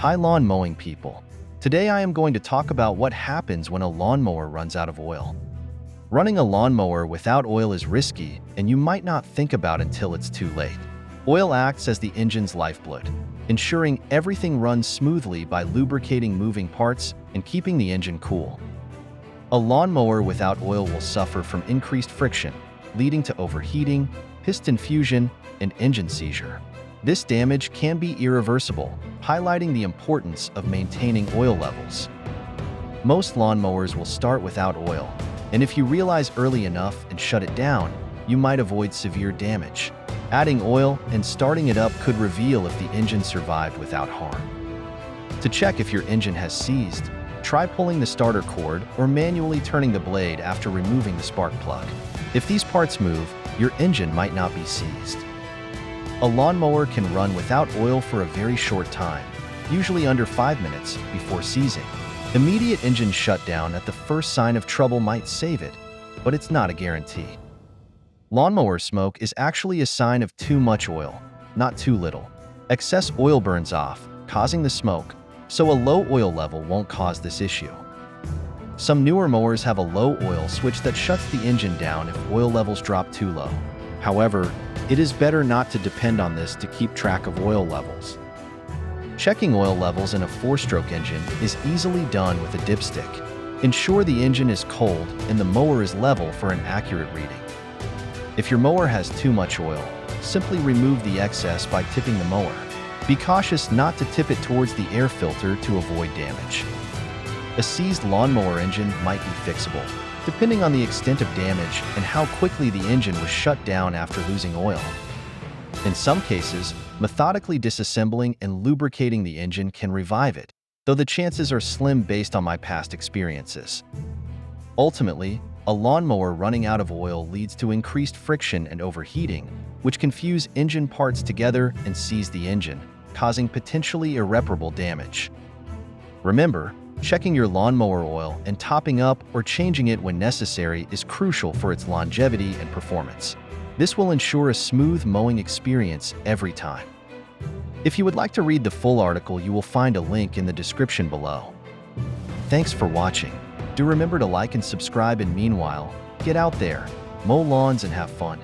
Hi lawn mowing people. Today I am going to talk about what happens when a lawnmower runs out of oil. Running a lawnmower without oil is risky, and you might not think about until it's too late. Oil acts as the engine's lifeblood, ensuring everything runs smoothly by lubricating moving parts and keeping the engine cool. A lawnmower without oil will suffer from increased friction, leading to overheating, piston fusion, and engine seizure. This damage can be irreversible, highlighting the importance of maintaining oil levels. Most lawnmowers will start without oil, and if you realize early enough and shut it down, you might avoid severe damage. Adding oil and starting it up could reveal if the engine survived without harm. To check if your engine has seized, try pulling the starter cord or manually turning the blade after removing the spark plug. If these parts move, your engine might not be seized. A lawnmower can run without oil for a very short time, usually under 5 minutes, before seizing. Immediate engine shutdown at the first sign of trouble might save it, but it's not a guarantee. Lawnmower smoke is actually a sign of too much oil, not too little. Excess oil burns off, causing the smoke, so a low oil level won't cause this issue. Some newer mowers have a low oil switch that shuts the engine down if oil levels drop too low. However, it is better not to depend on this to keep track of oil levels. Checking oil levels in a 4-stroke engine is easily done with a dipstick. Ensure the engine is cold and the mower is level for an accurate reading. If your mower has too much oil, simply remove the excess by tipping the mower. Be cautious not to tip it towards the air filter to avoid damage. A seized lawnmower engine might be fixable, depending on the extent of damage and how quickly the engine was shut down after losing oil. In some cases, methodically disassembling and lubricating the engine can revive it, though the chances are slim based on my past experiences. Ultimately, a lawnmower running out of oil leads to increased friction and overheating, which can fuse engine parts together and seize the engine, causing potentially irreparable damage. Remember, checking your lawnmower oil and topping up or changing it when necessary is crucial for its longevity and performance. This will ensure a smooth mowing experience every time. If you would like to read the full article, you will find a link in the description below. Thanks for watching. Do remember to like and subscribe, and meanwhile, get out there, mow lawns and have fun.